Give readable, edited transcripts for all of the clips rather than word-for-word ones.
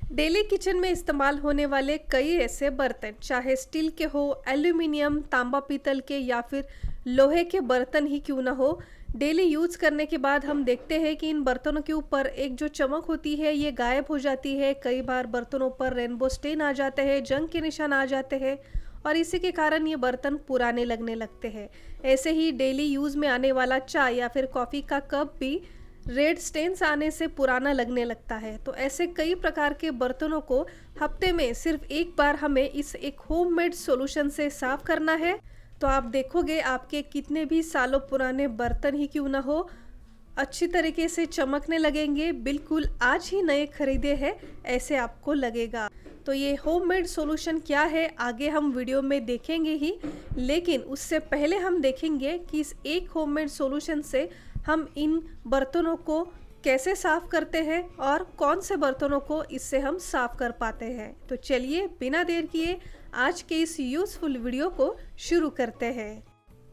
Daily kitchen में इस्तेमाल होने वाले कई ऐसे बर्तन, चाहे स्टील के हो, एल्यूमिनियम, तांबा, पीतल के या फिर लोहे के बर्तन ही क्यों ना हो, डेली यूज़ करने के बाद हम देखते हैं कि इन बर्तनों के ऊपर एक जो चमक होती है ये गायब हो जाती है। कई बार बर्तनों पर रेनबो स्टेन आ जाते हैं, जंग के निशान आ जाते हैं और इसी के कारण ये बर्तन पुराने लगने लगते हैं। ऐसे ही डेली यूज़ में आने वाला चाय या फिर कॉफ़ी का कप भी रेड स्टेन्स आने से पुराना लगने लगता है। तो ऐसे कई प्रकार के बर्तनों को हफ्ते में सिर्फ एक बार हमें इस एक होममेड सॉल्यूशन से साफ करना है। तो आप देखोगे आपके कितने भी सालों पुराने बर्तन ही क्यों ना हो, अच्छी तरीके से चमकने लगेंगे, बिल्कुल आज ही नए खरीदे हैं ऐसे आपको लगेगा। तो ये होममेड सॉल्यूशन क्या है आगे हम वीडियो में देखेंगे ही, लेकिन उससे पहले हम देखेंगे कि इस एक होममेड सॉल्यूशन से हम इन बर्तनों को कैसे साफ करते हैं और कौन से बर्तनों को इससे हम साफ कर पाते हैं। तो चलिए बिना देर किए आज के इस यूज़फुल वीडियो को शुरू करते हैं।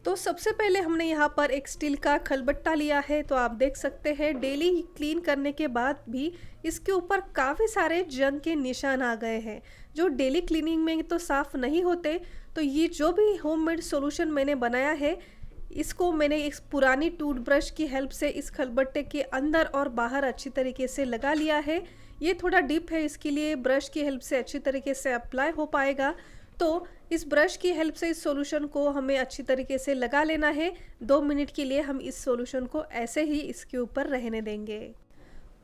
तो सबसे पहले हमने यहाँ पर एक स्टील का खलबट्टा लिया है। तो आप देख सकते हैं डेली क्लीन करने के बाद भी इसके ऊपर काफ़ी सारे जंग के निशान आ गए हैं जो डेली क्लीनिंग में तो साफ़ नहीं होते। तो ये जो भी होममेड सॉल्यूशन मैंने बनाया है, इसको मैंने इस पुरानी टूथब्रश की हेल्प से इस खलबट्टे के अंदर और बाहर अच्छी तरीके से लगा लिया है। ये थोड़ा डीप है, इसके लिए ब्रश की हेल्प से अच्छी तरीके से अप्लाई हो पाएगा। तो इस ब्रश की हेल्प से इस सॉल्यूशन को हमें अच्छी तरीके से लगा लेना है। 2 मिनट के लिए हम इस सॉल्यूशन को ऐसे ही इसके ऊपर रहने देंगे।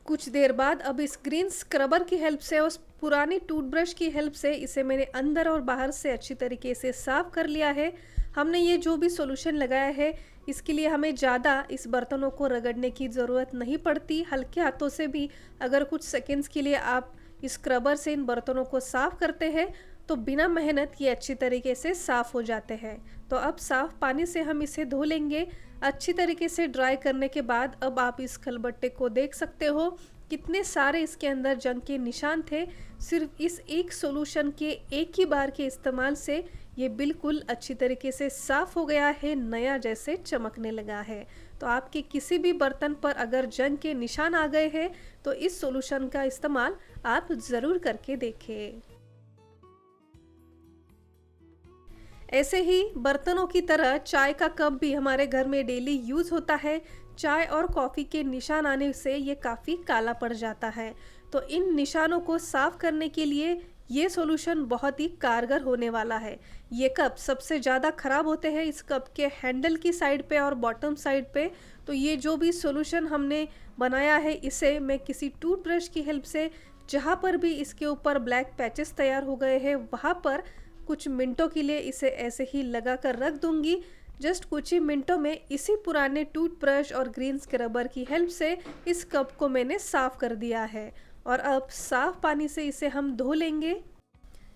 कुछ देर बाद अब इस ग्रीन स्क्रबर की हेल्प से, उस पुरानी टूथब्रश की हेल्प से इसे मैंने अंदर और बाहर से अच्छी तरीके से साफ कर लिया है। हमने ये जो भी सॉल्यूशन लगाया है इसके लिए हमें ज़्यादा इस बर्तनों को रगड़ने की ज़रूरत नहीं पड़ती। हल्के हाथों से भी अगर कुछ सेकंड्स के लिए आप इस स्क्रबर से इन बर्तनों को साफ करते हैं तो बिना मेहनत ये अच्छी तरीके से साफ़ हो जाते हैं। तो अब साफ़ पानी से हम इसे धो लेंगे। अच्छी तरीके से ड्राई करने के बाद अब आप इस खलबट्टे को देख सकते हो कितने सारे इसके अंदर जंग के निशान थे। सिर्फ इस एक सॉल्यूशन के एक ही बार के इस्तेमाल से ये बिल्कुल अच्छी तरीके से साफ़ हो गया है, नया जैसे चमकने लगा है। तो आपके किसी भी बर्तन पर अगर जंग के निशान आ गए हैं तो इस सॉल्यूशन का इस्तेमाल आप ज़रूर करके देखें। ऐसे ही बर्तनों की तरह चाय का कप भी हमारे घर में डेली यूज़ होता है। चाय और कॉफ़ी के निशान आने से ये काफ़ी काला पड़ जाता है। तो इन निशानों को साफ करने के लिए ये सॉल्यूशन बहुत ही कारगर होने वाला है। ये कप सबसे ज़्यादा ख़राब होते हैं इस कप के हैंडल की साइड पे और बॉटम साइड पे। तो ये जो भी सॉल्यूशन हमने बनाया है इसे मैं किसी टूथब्रश की हेल्प से, जहाँ पर भी इसके ऊपर ब्लैक पैचेस तैयार हो गए हैं वहाँ पर कुछ मिनटों के लिए इसे ऐसे ही लगा कर रख दूंगी। जस्ट कुछ ही मिनटों में इसी पुराने टूथब्रश और ग्रीन स्क्रबर की हेल्प से इस कप को मैंने साफ कर दिया है और अब साफ पानी से इसे हम धो लेंगे।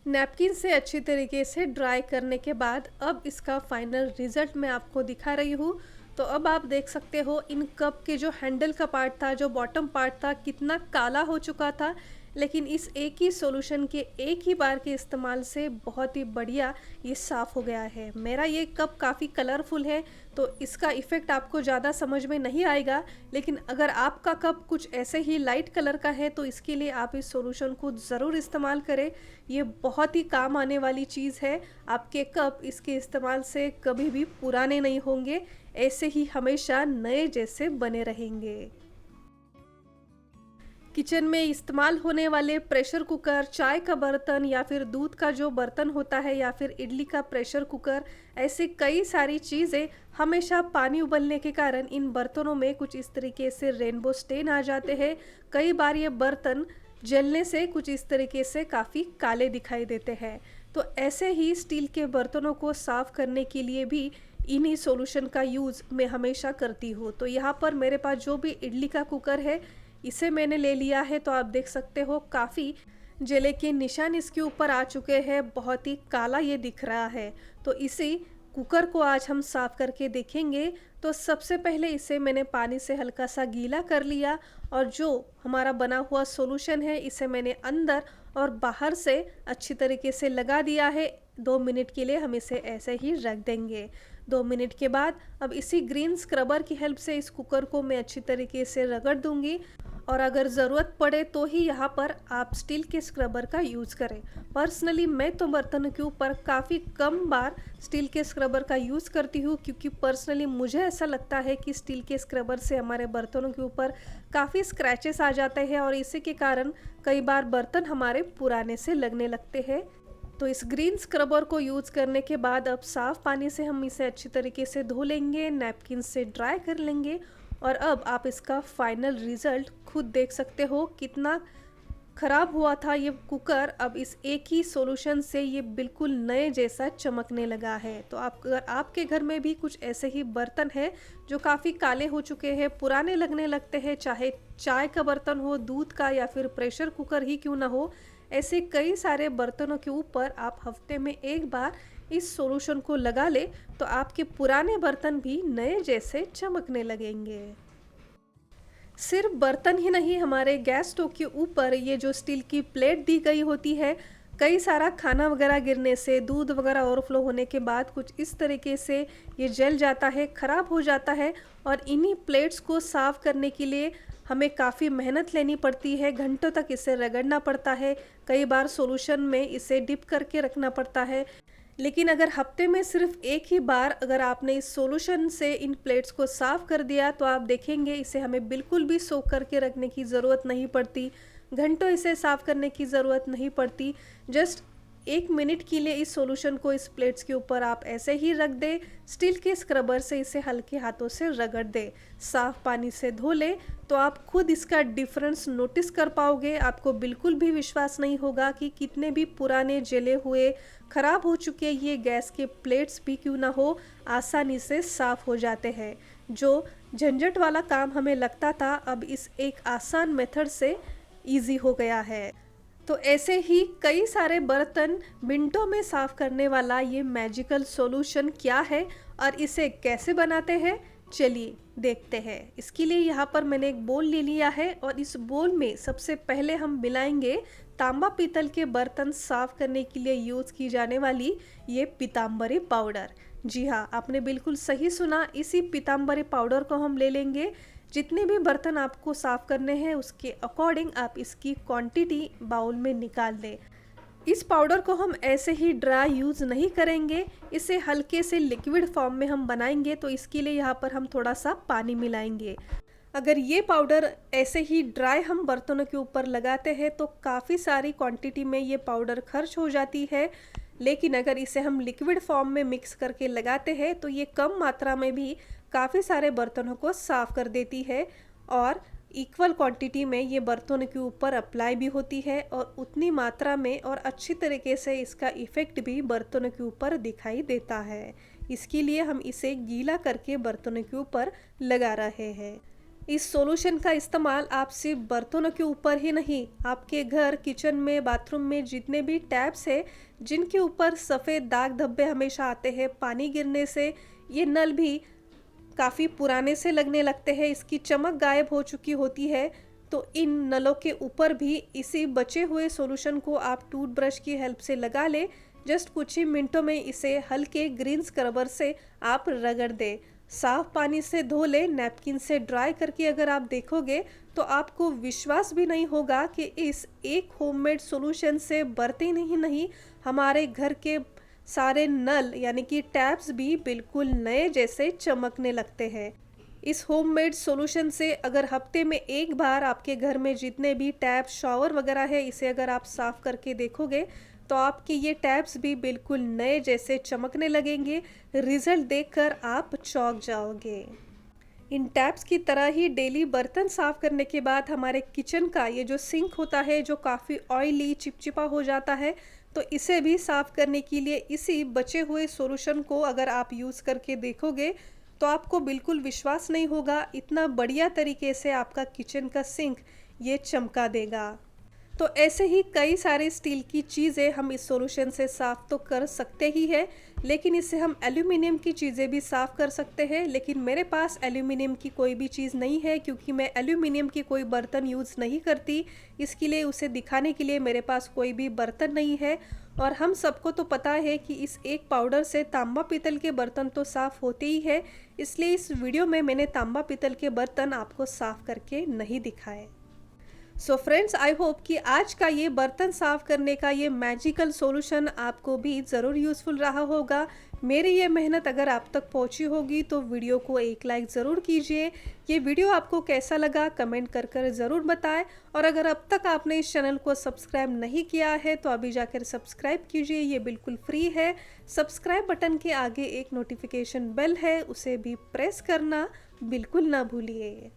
नैपकिन से अच्छी तरीके से ड्राई करने के बाद अब इसका फाइनल रिजल्ट मैं आपको दिखा रही हूँ। तो अब आप देख सकते हो इन कप के जो हैंडल का पार्ट था, जो बॉटम पार्ट था, कितना काला हो चुका था, लेकिन इस एक ही सॉल्यूशन के एक ही बार के इस्तेमाल से बहुत ही बढ़िया ये साफ़ हो गया है। मेरा ये कप काफ़ी कलरफुल है तो इसका इफ़ेक्ट आपको ज़्यादा समझ में नहीं आएगा, लेकिन अगर आपका कप कुछ ऐसे ही लाइट कलर का है तो इसके लिए आप इस सॉल्यूशन को ज़रूर इस्तेमाल करें। ये बहुत ही काम आने वाली चीज़ है। आपके कप इसके इस्तेमाल से कभी भी पुराने नहीं होंगे, ऐसे ही हमेशा नए जैसे बने रहेंगे। किचन में इस्तेमाल होने वाले प्रेशर कुकर, चाय का बर्तन या फिर दूध का जो बर्तन होता है या फिर इडली का प्रेशर कुकर, ऐसी कई सारी चीज़ें हमेशा पानी उबलने के कारण इन बर्तनों में कुछ इस तरीके से रेनबो स्टेन आ जाते हैं। कई बार ये बर्तन जलने से कुछ इस तरीके से काफ़ी काले दिखाई देते हैं। तो ऐसे ही स्टील के बर्तनों को साफ़ करने के लिए भी इन्हीं सॉल्यूशन का यूज़ मैं हमेशा करती हूँ। तो यहाँ पर मेरे पास जो भी इडली का कुकर है इसे मैंने ले लिया है। तो आप देख सकते हो काफ़ी जले के निशान इसके ऊपर आ चुके हैं, बहुत ही काला ये दिख रहा है। तो इसी कुकर को आज हम साफ़ करके देखेंगे। तो सबसे पहले इसे मैंने पानी से हल्का सा गीला कर लिया और जो हमारा बना हुआ सॉल्यूशन है इसे मैंने अंदर और बाहर से अच्छी तरीके से लगा दिया है। 2 मिनट के लिए हम इसे ऐसे ही रख देंगे। 2 मिनट के बाद अब इसी ग्रीन स्क्रबर की हेल्प से इस कुकर को मैं अच्छी तरीके से रगड़ दूंगी और अगर ज़रूरत पड़े तो ही यहाँ पर आप स्टील के स्क्रबर का यूज़ करें। पर्सनली मैं तो बर्तनों के ऊपर काफ़ी कम बार स्टील के स्क्रबर का यूज़ करती हूँ, क्योंकि पर्सनली मुझे ऐसा लगता है कि स्टील के स्क्रबर से हमारे बर्तनों के ऊपर काफ़ी स्क्रैचेस आ जाते हैं और इसी के कारण कई बार बर्तन हमारे पुराने से लगने लगते हैं। तो इस ग्रीन स्क्रबर को यूज़ करने के बाद अब साफ़ पानी से हम इसे अच्छी तरीके से धो लेंगे, नैपकिन से ड्राई कर लेंगे और अब आप इसका फाइनल रिज़ल्ट खुद देख सकते हो कितना ख़राब हुआ था ये कुकर। अब इस एक ही सॉल्यूशन से ये बिल्कुल नए जैसा चमकने लगा है। तो आप अगर आपके घर में भी कुछ ऐसे ही बर्तन हैं जो काफ़ी काले हो चुके हैं, पुराने लगने लगते हैं, चाहे चाय का बर्तन हो, दूध का या फिर प्रेशर कुकर ही क्यों ना हो, ऐसे कई सारे बर्तनों के ऊपर आप हफ्ते में एक बार इस सॉल्यूशन को लगा ले तो आपके पुराने बर्तन भी नए जैसे चमकने लगेंगे। सिर्फ बर्तन ही नहीं, हमारे गैस स्टोव के ऊपर ये जो स्टील की प्लेट दी गई होती है, कई सारा खाना वगैरह गिरने से, दूध वगैरह ओवरफ्लो होने के बाद कुछ इस तरीके से ये जल जाता है, ख़राब हो जाता है और इन्हीं प्लेट्स को साफ़ करने के लिए हमें काफ़ी मेहनत लेनी पड़ती है, घंटों तक इसे रगड़ना पड़ता है, कई बार सॉल्यूशन में इसे डिप करके रखना पड़ता है। लेकिन अगर हफ्ते में सिर्फ एक ही बार अगर आपने इस सॉल्यूशन से इन प्लेट्स को साफ़ कर दिया तो आप देखेंगे इसे हमें बिल्कुल भी सोख करके रखने की ज़रूरत नहीं पड़ती, घंटों इसे साफ़ करने की ज़रूरत नहीं पड़ती। जस्ट 1 मिनट के लिए इस सॉल्यूशन को इस प्लेट्स के ऊपर आप ऐसे ही रख दें, स्टील के स्क्रबर से इसे हल्के हाथों से रगड़ दें, साफ़ पानी से धो लें तो आप खुद इसका डिफरेंस नोटिस कर पाओगे। आपको बिल्कुल भी विश्वास नहीं होगा कि कितने भी पुराने जले हुए ख़राब हो चुके ये गैस के प्लेट्स भी क्यों ना हो, आसानी से साफ़ हो जाते हैं। जो झंझट वाला काम हमें लगता था अब इस एक आसान मेथड से ईजी हो गया है। तो ऐसे ही कई सारे बर्तन मिनटों में साफ़ करने वाला ये मैजिकल सॉल्यूशन क्या है और इसे कैसे बनाते हैं, चलिए देखते हैं। इसके लिए यहाँ पर मैंने एक बोल ले लिया है और इस बोल में सबसे पहले हम मिलाएंगे तांबा पीतल के बर्तन साफ़ करने के लिए यूज़ की जाने वाली ये पीताम्बरी पाउडर। जी हाँ, आपने बिल्कुल सही सुना, इसी पीताम्बरी पाउडर को हम ले लेंगे। जितने भी बर्तन आपको साफ़ करने हैं उसके अकॉर्डिंग आप इसकी क्वांटिटी बाउल में निकाल लें। इस पाउडर को हम ऐसे ही ड्राई यूज़ नहीं करेंगे, इसे हल्के से लिक्विड फॉर्म में हम बनाएंगे, तो इसके लिए यहाँ पर हम थोड़ा सा पानी मिलाएंगे। अगर ये पाउडर ऐसे ही ड्राई हम बर्तनों के ऊपर लगाते हैं तो काफ़ी सारी क्वांटिटी में ये पाउडर खर्च हो जाती है, लेकिन अगर इसे हम लिक्विड फॉर्म में मिक्स करके लगाते हैं तो ये कम मात्रा में भी काफ़ी सारे बर्तनों को साफ़ कर देती है और इक्वल क्वांटिटी में ये बर्तनों के ऊपर अप्लाई भी होती है और उतनी मात्रा में और अच्छी तरीके से इसका इफ़ेक्ट भी बर्तनों के ऊपर दिखाई देता है। इसके लिए हम इसे गीला करके बर्तनों के ऊपर लगा रहे हैं। इस सॉल्यूशन का इस्तेमाल आप सिर्फ बर्तनों के ऊपर ही नहीं, आपके घर, किचन में, बाथरूम में जितने भी टैप्स हैं जिनके ऊपर सफ़ेद दाग धब्बे हमेशा आते हैं पानी गिरने से, ये नल भी काफ़ी पुराने से लगने लगते हैं, इसकी चमक गायब हो चुकी होती है, तो इन नलों के ऊपर भी इसी बचे हुए सॉल्यूशन को आप टूथब्रश की हेल्प से लगा लें। जस्ट कुछ ही मिनटों में इसे हल्के ग्रीन स्क्रबर से आप रगड़ दें, साफ पानी से धो लें, नैपकिन से ड्राई करके अगर आप देखोगे तो आपको विश्वास भी नहीं होगा कि इस एक होममेड सॉल्यूशन से बर्तन ही नहीं, हमारे घर के सारे नल यानी कि टैप्स भी बिल्कुल नए जैसे चमकने लगते हैं। इस होममेड सॉल्यूशन से अगर हफ्ते में एक बार आपके घर में जितने भी टैप, शॉवर वगैरह है, इसे अगर आप साफ़ करके देखोगे तो आपके ये टैप्स भी बिल्कुल नए जैसे चमकने लगेंगे। रिजल्ट देखकर आप चौंक जाओगे। इन टैप्स की तरह ही डेली बर्तन साफ़ करने के बाद हमारे किचन का ये जो सिंक होता है जो काफ़ी ऑयली चिपचिपा हो जाता है, तो इसे भी साफ़ करने के लिए इसी बचे हुए सॉल्यूशन को अगर आप यूज़ करके देखोगे तो आपको बिल्कुल विश्वास नहीं होगा, इतना बढ़िया तरीके से आपका किचन का सिंक ये चमका देगा। तो ऐसे ही कई सारे स्टील की चीज़ें हम इस सॉल्यूशन से साफ़ तो कर सकते ही हैं, लेकिन इससे हम एल्यूमिनियम की चीज़ें भी साफ़ कर सकते हैं। लेकिन मेरे पास एल्यूमिनियम की कोई भी चीज़ नहीं है क्योंकि मैं एल्यूमिनियम की कोई बर्तन यूज़ नहीं करती, इसके लिए उसे दिखाने के लिए मेरे पास कोई भी बर्तन नहीं है। और हम सबको तो पता है कि इस एक पाउडर से तांबा पीतल के बर्तन तो साफ़ होते ही है, इसलिए इस वीडियो में मैंने तांबा पीतल के बर्तन आपको साफ़ करके नहीं दिखाए। सो फ्रेंड्स, आई होप कि आज का ये बर्तन साफ़ करने का ये मैजिकल सॉल्यूशन आपको भी ज़रूर यूज़फुल रहा होगा। मेरी ये मेहनत अगर आप तक पहुंची होगी तो वीडियो को एक लाइक ज़रूर कीजिए। ये वीडियो आपको कैसा लगा कमेंट कर कर ज़रूर बताएं, और अगर अब तक आपने इस चैनल को सब्सक्राइब नहीं किया है तो अभी जाकर सब्सक्राइब कीजिए, ये बिल्कुल फ्री है। सब्सक्राइब बटन के आगे एक नोटिफिकेशन बेल है, उसे भी प्रेस करना बिल्कुल ना भूलिए।